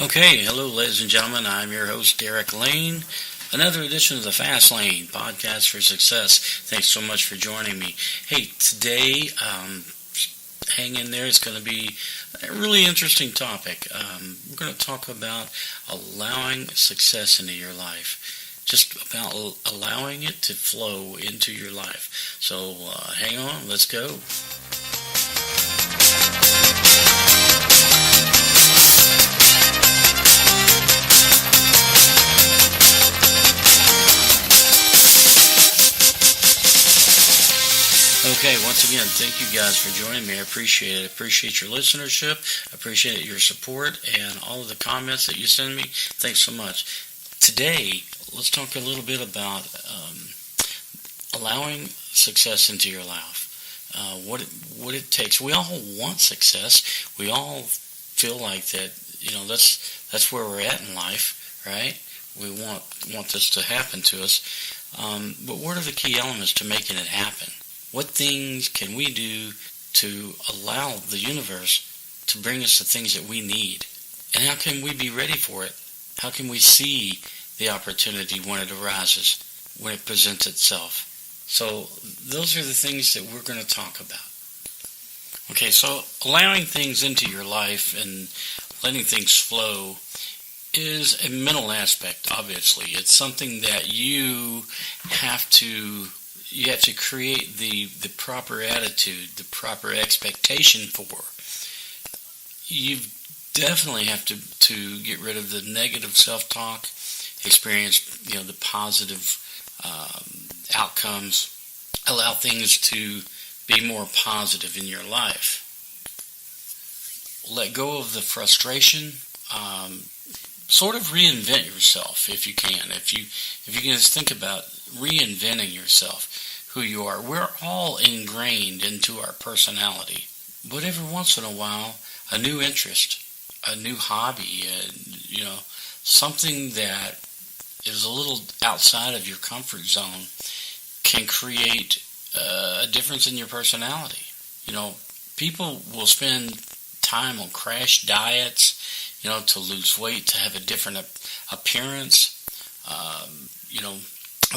Okay, hello, ladies and gentlemen. I'm your host, Derek Lane. Another edition of the Fast Lane Podcast for Success. Thanks so much for joining me. Hey, today, hang in there. It's going to be a really interesting topic. We're going to talk about allowing success into your life. Just about allowing it to flow into your life. So hang on, let's go. Okay, once again, thank you guys for joining me. I appreciate it. I appreciate your listenership. I appreciate your support and all of the comments that you send me. Thanks so much. Today, let's talk a little bit about allowing success into your life. What it takes. We all want success. We all feel like that. That's where we're at in life, right? We want this to happen to us. But what are the key elements to making it happen? What things can we do to allow the universe to bring us the things that we need? And how can we be ready for it? How can we see the opportunity when it arises, when it presents itself? So those are the things that we're going to talk about. Okay, so allowing things into your life and letting things flow is a mental aspect, obviously. It's something that you have to create the proper attitude, the proper expectation for. You definitely have to get rid of the negative self-talk, experience the positive outcomes, allow things to be more positive in your life. Let go of the frustration. Sort of reinvent yourself if you can. If you can just think about reinventing yourself, who you are. We're all ingrained into our personality. But every once in a while, a new interest, a new hobby, something that is a little outside of your comfort zone can create a difference in your personality. People will spend time on crash diets, to lose weight, to have a different appearance.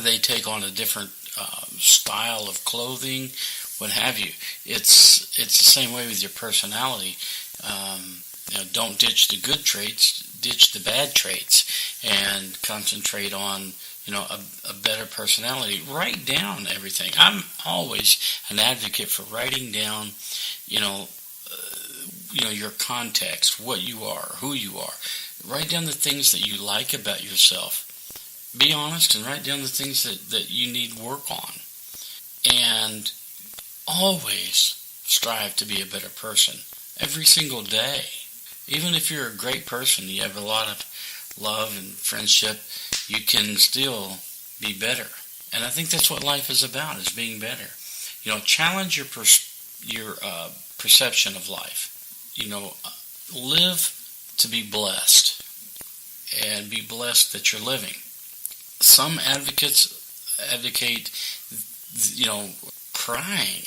They take on a different style of clothing, what have you. It's the same way with your personality. Don't ditch the good traits, ditch the bad traits, and concentrate on a better personality. Write down everything. I'm always an advocate for writing down your context, what you are, who you are. Write down the things that you like about yourself. Be honest and write down the things that you need work on. And always strive to be a better person. Every single day. Even if you're a great person, you have a lot of love and friendship, you can still be better. And I think that's what life is about, is being better. Challenge your perception of life. Live to be blessed. And be blessed that you're living. Some advocate, crying,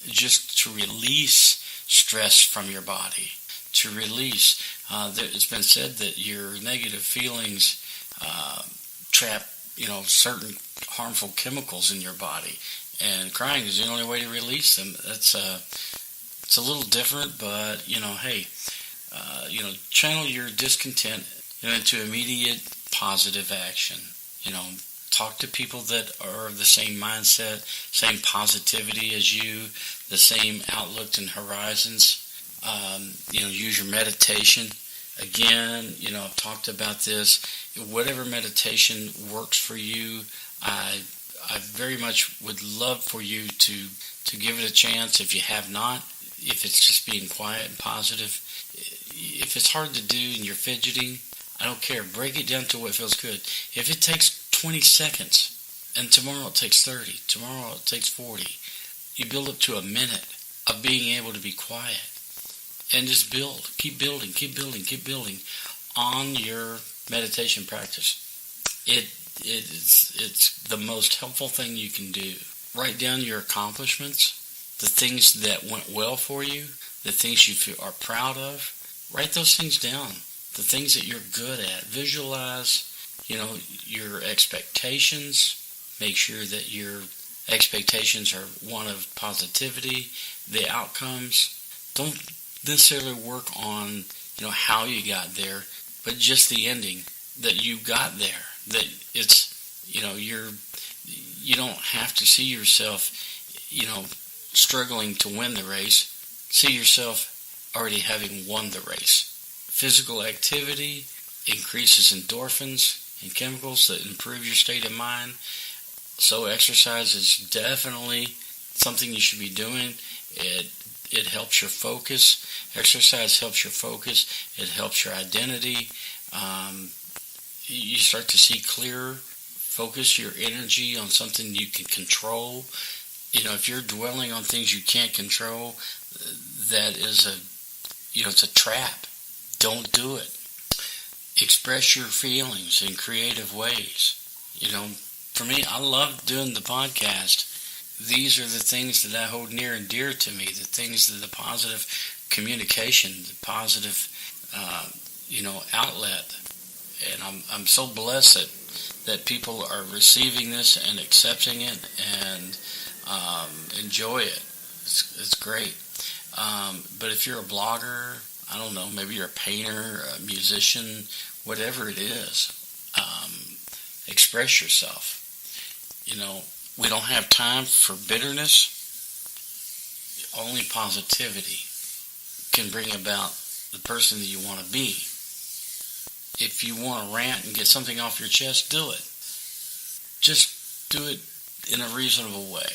just to release stress from your body, to release. It's been said that your negative feelings trap, certain harmful chemicals in your body, and crying is the only way to release them. It's a little different, but hey, channel your discontent into immediate positive action. Talk to people that are of the same mindset, same positivity as you, the same outlook and horizons. Use your meditation. Again, I've talked about this. Whatever meditation works for you, I very much would love for you to give it a chance if you have not. If it's just being quiet and positive. If it's hard to do and you're fidgeting, I don't care. Break it down to what feels good. If it takes 20 seconds, and tomorrow it takes 30, tomorrow it takes 40, you build up to a minute of being able to be quiet. And just build. Keep building on your meditation practice. It's the most helpful thing you can do. Write down your accomplishments, the things that went well for you, the things you are proud of. Write those things down. The things that you're good at. Visualize, your expectations. Make sure that your expectations are one of positivity. The outcomes. Don't necessarily work on, how you got there, but just the ending, that you got there. That it's, you don't have to see yourself, struggling to win the race. See yourself already having won the race. Physical activity increases endorphins and chemicals that improve your state of mind. So exercise is definitely something you should be doing. It helps your focus. Exercise helps your focus. It helps your identity. You start to see clearer. Focus your energy on something you can control. If you're dwelling on things you can't control, that is it's a trap. Don't do it. Express your feelings in creative ways. For me, I love doing the podcast. These are the things that I hold near and dear to me, the things that the positive communication, the positive, outlet. And I'm so blessed that people are receiving this and accepting it and enjoy it. It's great. But if you're a blogger, I don't know, maybe you're a painter, a musician, whatever it is, express yourself. We don't have time for bitterness. Only positivity can bring about the person that you want to be. If you want to rant and get something off your chest, do it. Just do it in a reasonable way.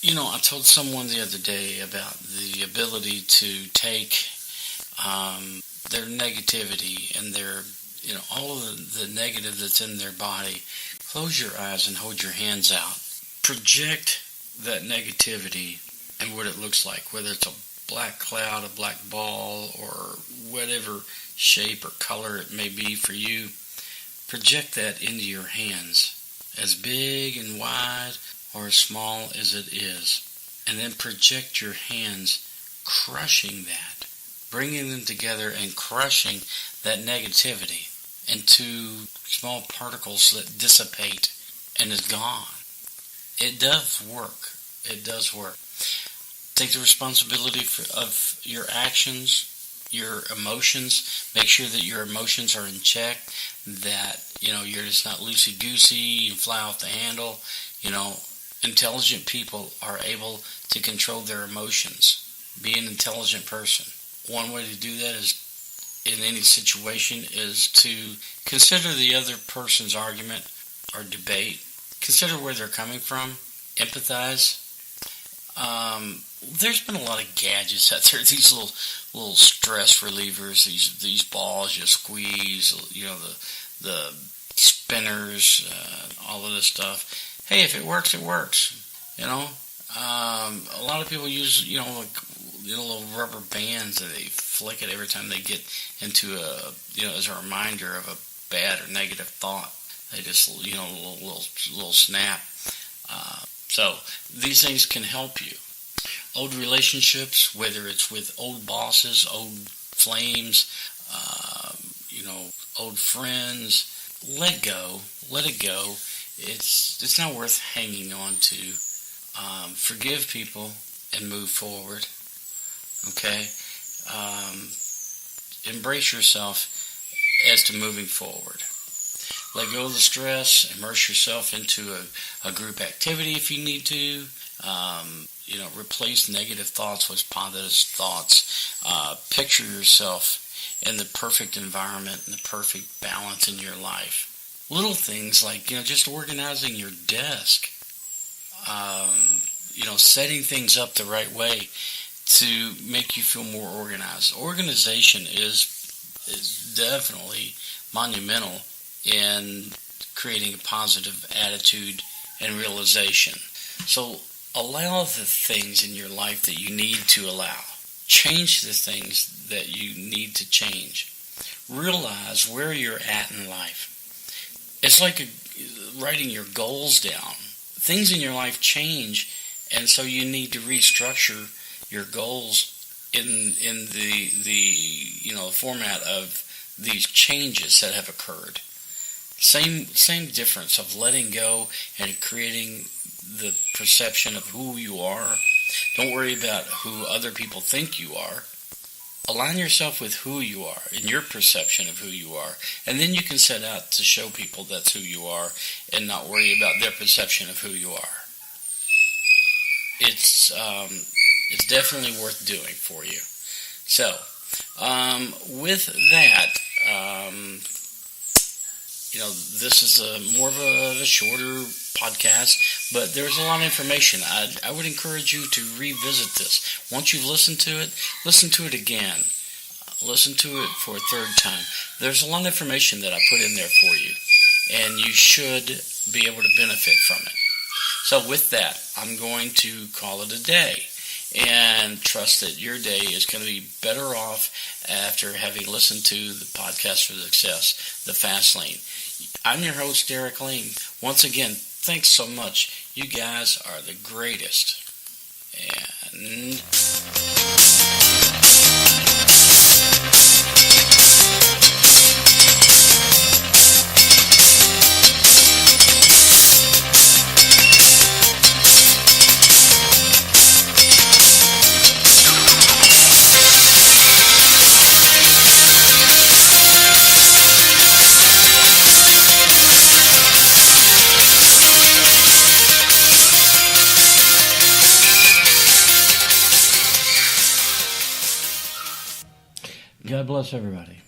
I told someone the other day about the ability to take their negativity and their, all of the negative that's in their body. Close your eyes and hold your hands out. Project that negativity and what it looks like, whether it's a black cloud, a black ball, or whatever shape or color it may be for you. Project that into your hands, as big and wide or as small as it is. And then project your hands crushing that, bringing them together and crushing that negativity into small particles that dissipate and is gone. It does work. It does work. Take the responsibility of your actions, your emotions. Make sure that your emotions are in check, that, you're just not loosey-goosey, you fly off the handle. Intelligent people are able to control their emotions. Be an intelligent person. One way to do that is, in any situation, is to consider the other person's argument or debate. Consider where they're coming from. Empathize. There's been a lot of gadgets out there. These little stress relievers. These balls you squeeze. The spinners. All of this stuff. Hey, if it works, it works. A lot of people use little rubber bands that they flick it every time they get into as a reminder of a bad or negative thought. They just little snap. So these things can help you. Old relationships, whether it's with old bosses, old flames, old friends, let it go. It's not worth hanging on to. Forgive people and move forward. Okay? Embrace yourself as to moving forward. Let go of the stress. Immerse yourself into a group activity if you need to. Replace negative thoughts with positive thoughts. Picture yourself in the perfect environment and the perfect balance in your life. Little things like, just organizing your desk. Setting things up the right way to make you feel more organized. Organization is definitely monumental in creating a positive attitude and realization. So allow the things in your life that you need to allow. Change the things that you need to change. Realize where you're at in life. It's like writing your goals down. Things in your life change, and so you need to restructure your goals in the format of these changes that have occurred. Same difference of letting go and creating the perception of who you are. Don't worry about who other people think you are. Align yourself with who you are and your perception of who you are. And then you can set out to show people that's who you are and not worry about their perception of who you are. It's definitely worth doing for you. So, with that, this is more of a shorter podcast, but there's a lot of information. I would encourage you to revisit this. Once you've listened to it again. Listen to it for a third time. There's a lot of information that I put in there for you, and you should be able to benefit from it. So with that, I'm going to call it a day, and trust that your day is going to be better off after having listened to the Podcast for Success, the Fast Lane. I'm your host, Derek Lane. Once again, thanks so much. You guys are the greatest. And God bless everybody.